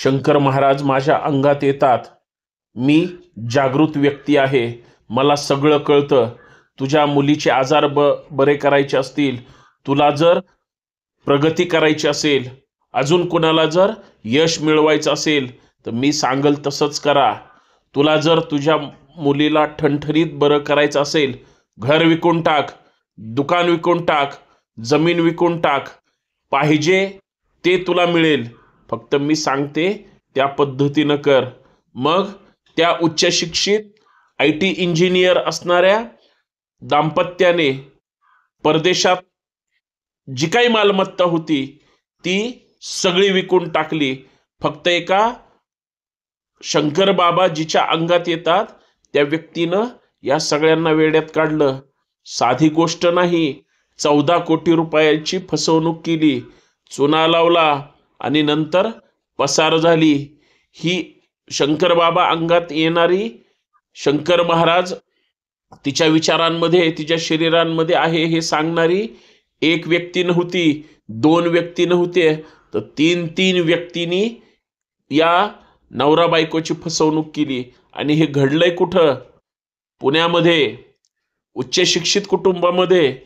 शंकर महाराज माझ्या अंगात येतात. मी जागृत व्यक्ती आहे, मला सगळं कळतं. तुझ्या मुलीचे आजार बरे करायचे असतील, तुला जर प्रगती करायची असेल, अजून कुणाला जर यश मिळवायचं असेल तर मी सांगल तसंच करा. तुला जर तुझ्या मुलीला ठणठणीत बरं करायचं असेल, घर विकून टाक, दुकान विकून टाक, जमीन विकून टाक, पाहिजे ते तुला मिळेल. फक्त मी सांगते त्या पद्धतीनं कर. मग त्या उच्च शिक्षित IT इंजिनियर असणाऱ्या दाम्पत्याने परदेशात जी काही मालमत्ता होती ती सगळी विकून टाकली. फक्त एका शंकर बाबा जिच्या अंगात येतात त्या व्यक्तीनं या सगळ्यांना वेड्यात काढलं. साधी गोष्ट नाही, 14 कोटी रुपयाची फसवणूक केली, चुना लावला आणि नंतर पसार झाली. ही शंकर बाबा अंगात येणारी शंकर महाराज तिच्या विचारांमध्ये, तिच्या शरीरांमध्ये आहे हे सांगणारी एक व्यक्ती नव्हती, 2 व्यक्ती नव्हते, तर 3 व्यक्तींनी या नवरा बायकोची फसवणूक केली. आणि हे घडलंय कुठं? पुण्यामध्ये, उच्च शिक्षित कुटुंबामध्ये.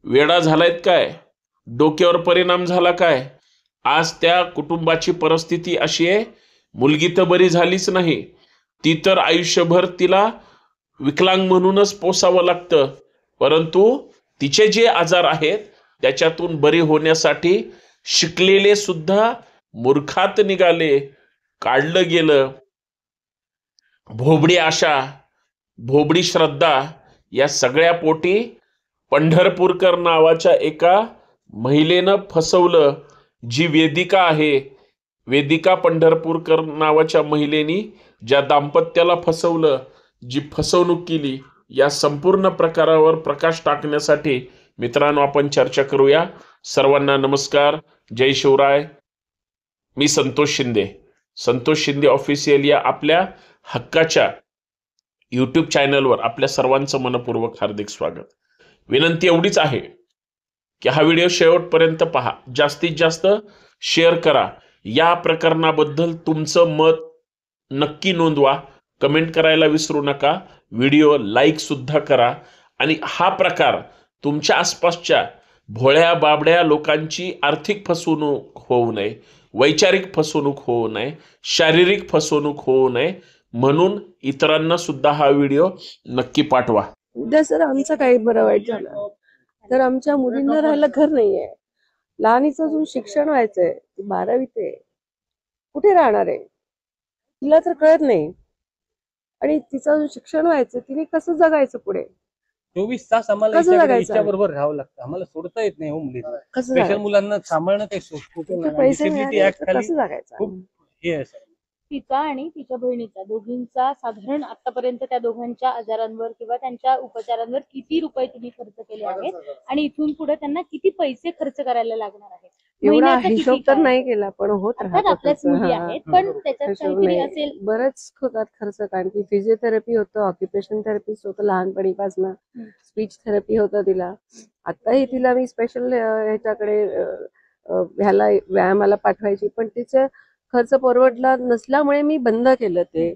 वेडा झालायत काय? डोक्यावर परिणाम झाला काय? आज त्या कुटुंबाची परिस्थिती अशी आहे, मुलगी तर बरी झालीच नाही, ती तर आयुष्यभर तिला विकलांग म्हणूनच पोसावं लागतं. परंतु तिचे जे आजार आहेत त्याच्यातून बरी होण्यासाठी शिकलेले सुद्धा मूर्खात निघाले, काढलं गेलं. भोबडी आशा, भोबडी श्रद्धा या सगळ्या पोटी पंढरपूरकर नावाच्या एका महिलेनं फसवलं. जी वेदिका आहे, वेदिका पंढरपूरकर नावाच्या महिलेनी ज्या दाम्पत्याला फसवलं, जी फसवणूक केली, या संपूर्ण प्रकारावर प्रकाश टाकण्यासाठी मित्रांनो आपण चर्चा करूया. सर्वांना नमस्कार, जय शिवराय. मी संतोष शिंदे, संतोष शिंदे ऑफिशियल या आपल्या हक्काच्या यूट्यूब चॅनलवर आपल्या सर्वांचं मनपूर्वक हार्दिक स्वागत. विनंती एवढीच आहे की हा व्हिडिओ शेवटपर्यंत पहा, जास्तीत जास्त शेअर करा. या प्रकरणाबद्दल तुमचं मत नक्की नोंदवा, कमेंट करायला विसरू नका, व्हिडिओ लाईक सुद्धा करा. आणि हा प्रकार तुमच्या आसपासच्या भोळ्या बाबड्या लोकांची आर्थिक फसवणूक होऊ नये, वैचारिक फसवणूक होऊ नये, शारीरिक फसवणूक होऊ नये म्हणून इतरांना सुद्धा हा व्हिडिओ नक्की पाठवा. उद्या सर आमचं काही बरं वाईट झालं तर आमच्या मुलींना राहायला घर नाहीये, लहानीचं अजून शिक्षण व्हायचंय, ती 12वीत आहे, कुठे राहणार आहे तिला तर कळत नाही. आणि तिचं अजून शिक्षण व्हायचं, तिने कसं जगायचं पुढे? 24 तास आम्हाला कसं जगायचं? बरोबर राहावं लागतं, आम्हाला सोडता येत नाही हो मुलीला. कसं स्पेशल जगायचं? मुलांना सांभाळणं ते पैसे मिळाले तर कसं जगायचं? खूप हे आहे सर. तिचा आणि तिच्या बहिणीचा दोघींचा साधारण आतापर्यंत त्या दोघांच्या आजारांवर किंवा त्यांच्या उपचारांवर किती रुपये तिने खर्च केले आहेत आणि इथून पुढे त्यांना किती पैसे खर्च करायला लागणार आहेत? एवढा महिन्याचा किती हिशोब तर काय? नाही केला, पण होत अर्थात राहतं आपल्याच तसं. मुली हा. आहेत, पण त्याच्यात हिशोब काहीतरी नाही. असेल. बरंच होतात खर्च, कारण की फिजिओथेरपी होतं, ऑक्युपेशन थेरपिस्ट होतं लहानपणीपासून, स्पीच थेरपी होतं तिला. आताही तिला मी स्पेशल ह्याच्याकडे ह्याला व्यायामाला पाठवायची, पण तिचे खर्च परवडला नसल्यामुळे मी बंद केलं ते.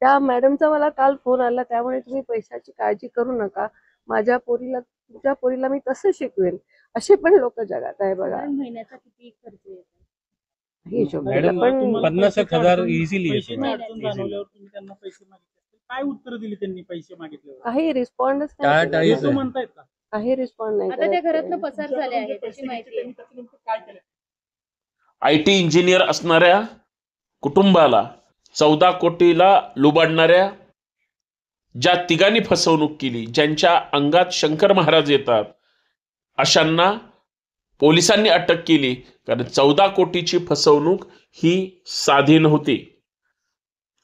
त्या मॅडमचा मला काल फोन आला, त्यामुळे तुम्ही पैशाची काळजी करू नका, माझ्या पोरीला, तुमच्या पोरीला मी तसं शिकवेन. असे पण लोक जगात आहे बघा. महिन्याचा किती खर्च येतो? हिशोब मॅडम, पण 50,000 इझिली पैसे अडचण जाणवल्यावर तुम्ही त्यांना पैसे मागितले, काय उत्तर दिली त्यांनी पैसे मागितल्यावर? काही रिस्पॉन्डच टाळाटाळीच नाही, असं म्हणतायत का? काही रिस्पॉन्ड नाही आता त्या करत घरातनं ते. पसार झाले आहे त्याची माहिती आहे. काय केलं? IT इंजिनियर असणाऱ्या कुटुंबाला 14 कोटीला लुबाडणाऱ्या ज्या तिघांनी फसवणूक केली, ज्यांच्या अंगात शंकर महाराज येतात, अशांना पोलिसांनी अटक केली. कारण 14 कोटीची फसवणूक ही साधी नव्हती.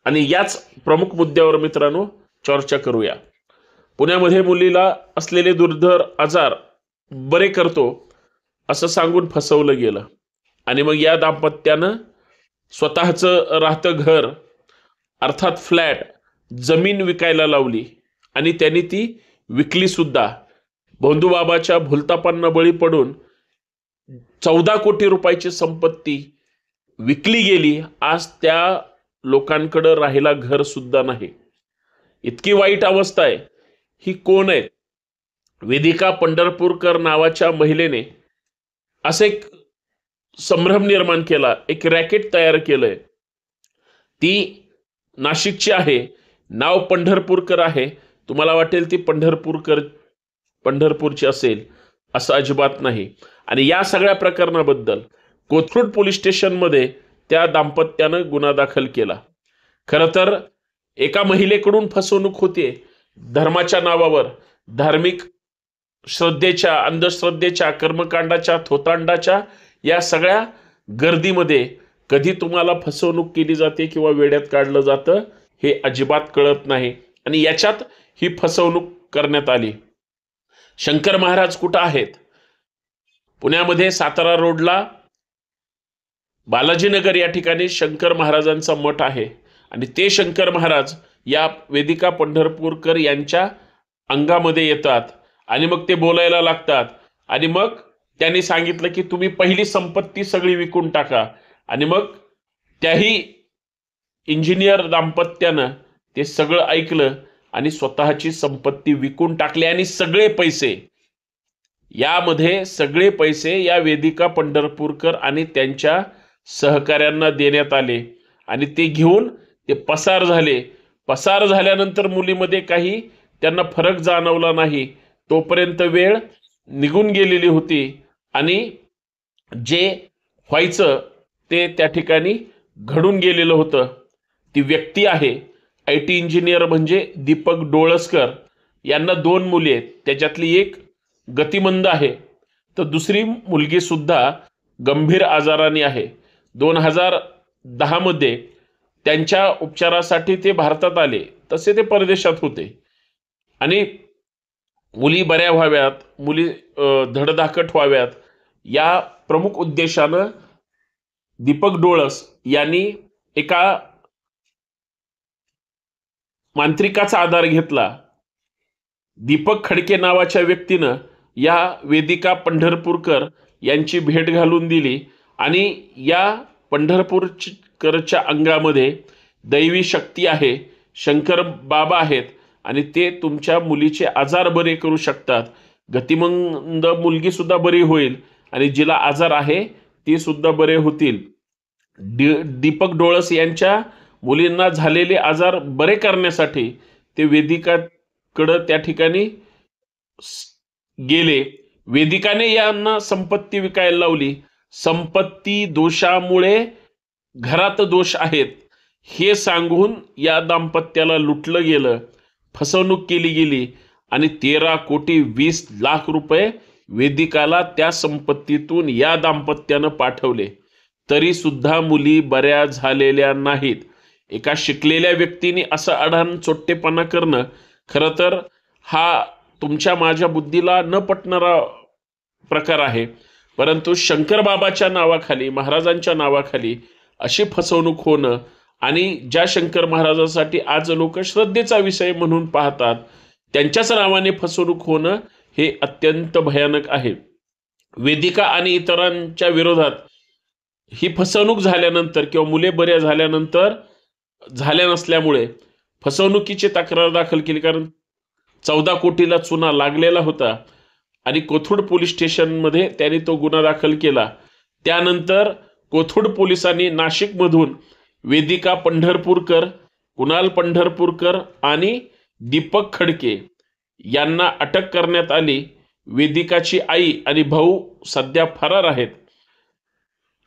आणि याच प्रमुख मुद्द्यावर मित्रांनो चर्चा करूया. पुण्यामध्ये मुलीला असलेले दुर्धर आजार बरे करतो असं सांगून फसवलं गेलं. आणि मग या दाम्पत्यानं स्वतःचं राहतं घर अर्थात फ्लॅट, जमीन विकायला लावली आणि त्यांनी ती विकली सुद्धा. भोंदूबाबाच्या भुलतापांना बळी पडून 14 कोटी रुपयाची संपत्ती विकली गेली. आज त्या लोकांकडं राहायला घर सुद्धा नाही. इतकी वाईट अवस्था आहे. ही कोण आहे? वेदिका पंढरपूरकर नावाच्या महिलेने असे एक संभ्रम निर्माण केला, एक रॅकेट तयार केलंय. ती नाशिकची आहे, नाव पंढरपूरकर आहे. तुम्हाला वाटेल ती पंढरपूरची असेल, असं अजिबात नाही. आणि या सगळ्या प्रकरणाबद्दल कोथरूड पोलीस स्टेशनमध्ये त्या दाम्पत्यानं गुन्हा दाखल केला. खरं तर एका महिलेकडून फसवणूक होते. धर्माच्या नावावर, धार्मिक श्रद्धेच्या, अंधश्रद्धेच्या, कर्मकांडाच्या, थोतांडाच्या या सगळ्या गर्दीमध्ये कधी तुम्हाला फसवणूक केली जाते किंवा वेड्यात काढलं जातं हे अजिबात कळत नाही. आणि याच्यात ही फसवणूक करण्यात आली. शंकर महाराज कुठं आहेत? पुण्यामध्ये सातारा रोडला बालाजीनगर या ठिकाणी शंकर महाराजांचा मठ आहे. आणि ते शंकर महाराज या वेदिका पंढरपूरकर यांच्या अंगामध्ये येतात आणि मग ते बोलायला लागतात. आणि मग त्यांनी सांगितलं की तुम्ही पहिली संपत्ती सगळी विकून टाका. आणि मग त्याही इंजिनियर दाम्पत्यानं ते सगळं ऐकलं आणि स्वतःची संपत्ती विकून टाकली. आणि सगळे पैसे या वेदिका पंढरपूरकर आणि त्यांच्या सहकाऱ्यांना देण्यात आले. आणि ते घेऊन ते पसार झाले. पसार झाल्यानंतर मुलीमध्ये काही त्यांना फरक जाणवला नाही. तोपर्यंत वेळ निघून गेलेली होती आणि जे व्हायचं ते त्या ठिकाणी घडून गेलेलं होतं. ती व्यक्ती आहे IT इंजिनियर म्हणजे दीपक डोळसकर. यांना 2 मुली आहेत. त्याच्यातली एक गतिमंद आहे, तर दुसरी मुलगी सुद्धा गंभीर आजाराने आहे. 2010 मध्ये त्यांच्या उपचारासाठी ते भारतात आले. तसे ते परदेशात होते. आणि मुली बऱ्या व्हाव्यात, मुली धडधाकट व्हाव्यात या प्रमुख उद्देशानं दीपक डोळस यांनी एका मांत्रिकाचा आधार घेतला. दीपक खडके नावाच्या व्यक्तीनं या वेदिका पंढरपूरकर यांची भेट घालून दिली. आणि या पंढरपूरकरच्या अंगामध्ये दैवी शक्ती आहे, शंकर बाबा आहेत आणि ते तुमच्या मुलीचे आजार बरे करू शकतात. गतिमंद मुलगी सुद्धा बरी होईल आणि जिला आजार आहे ती सुद्धा बरे होतील. दीपक डोळस यांच्या मुलींना झालेले आजार बरे करण्यासाठी ते वेदिकाकडं त्या ठिकाणी गेले. वेदिकाने यांना संपत्ती विकायला लावली. संपत्ती दोषामुळे घरात दोष आहेत हे सांगून या दाम्पत्याला लुटलं गेलं, फसवणूक केली गेली आणि 13,20,00,000 रुपये वेदिकाला त्या संपत्तीतून या दाम्पत्यानं पाठवले. तरी सुद्धा मुली बऱ्या झालेल्या नाहीत. एका शिकलेल्या व्यक्तीने असं अढाण चोट्टेपणा करणं खरं तर हा तुमच्या माझ्या बुद्धीला न पटणारा प्रकार आहे. परंतु शंकर बाबाच्या नावाखाली, महाराजांच्या नावाखाली अशी फसवणूक होणं आणि ज्या शंकर महाराजांसाठी आज लोक श्रद्धेचा विषय म्हणून पाहतात त्यांच्याच नावाने फसवणूक होणं हे अत्यंत भयानक आहे. वेदिका आणि इतरांच्या विरोधात ही फसवणूक झाल्यानंतर किंवा मुले बऱ्या झाल्यानंतर झाल्या नसल्यामुळे फसवणुकीची तक्रार दाखल केली. कारण 14 कोटीला चुना लागलेला होता आणि कोथरूड पोलीस स्टेशनमध्ये त्यांनी तो गुन्हा दाखल केला. त्यानंतर कोथरूड पोलिसांनी नाशिकमधून वेदिका पंढरपूरकर, कुणाल पंढरपूरकर आणि दीपक खडके यांना अटक करण्यात आली. वेदिकाची आई आणि भाऊ सध्या फरार आहेत.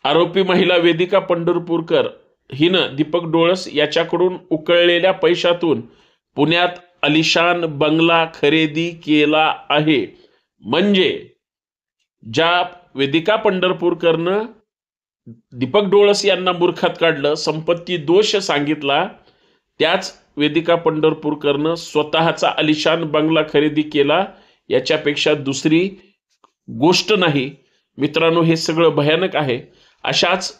आरोपी महिला वेदिका पंढरपूरकर हिनं दीपक डोळस याच्याकडून उकळलेल्या पैशातून पुण्यात अलिशान बंगला खरेदी केला आहे. म्हणजे ज्या वेदिका पंढरपूरकरनं दीपक डोळस यांना मूर्खात काढलं, संपत्ती दोष सांगितला, त्याच वेदिका पंढरपूरकरनं स्वतःचा अलिशान बंगला खरेदी केला. याच्यापेक्षा दुसरी गोष्ट नाही. मित्रांनो, हे सगळं भयानक आहे. अशाच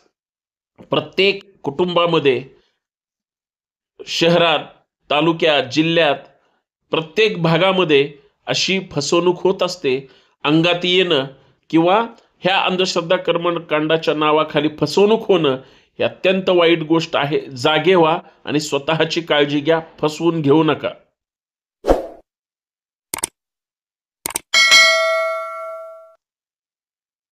प्रत्येक कुटुंबामध्ये, शहरात, तालुक्यात, जिल्ह्यात, प्रत्येक भागामध्ये अशी फसवणूक होत असते. अंगात येणं किंवा ह्या अंधश्रद्धा कर्मकांडाच्या नावाखाली फसवणूक होणं ही अत्यंत वाईट गोष्ट आहे. जागे व्हा आणि स्वतःची काळजी घ्या. फसवून घेऊ नका.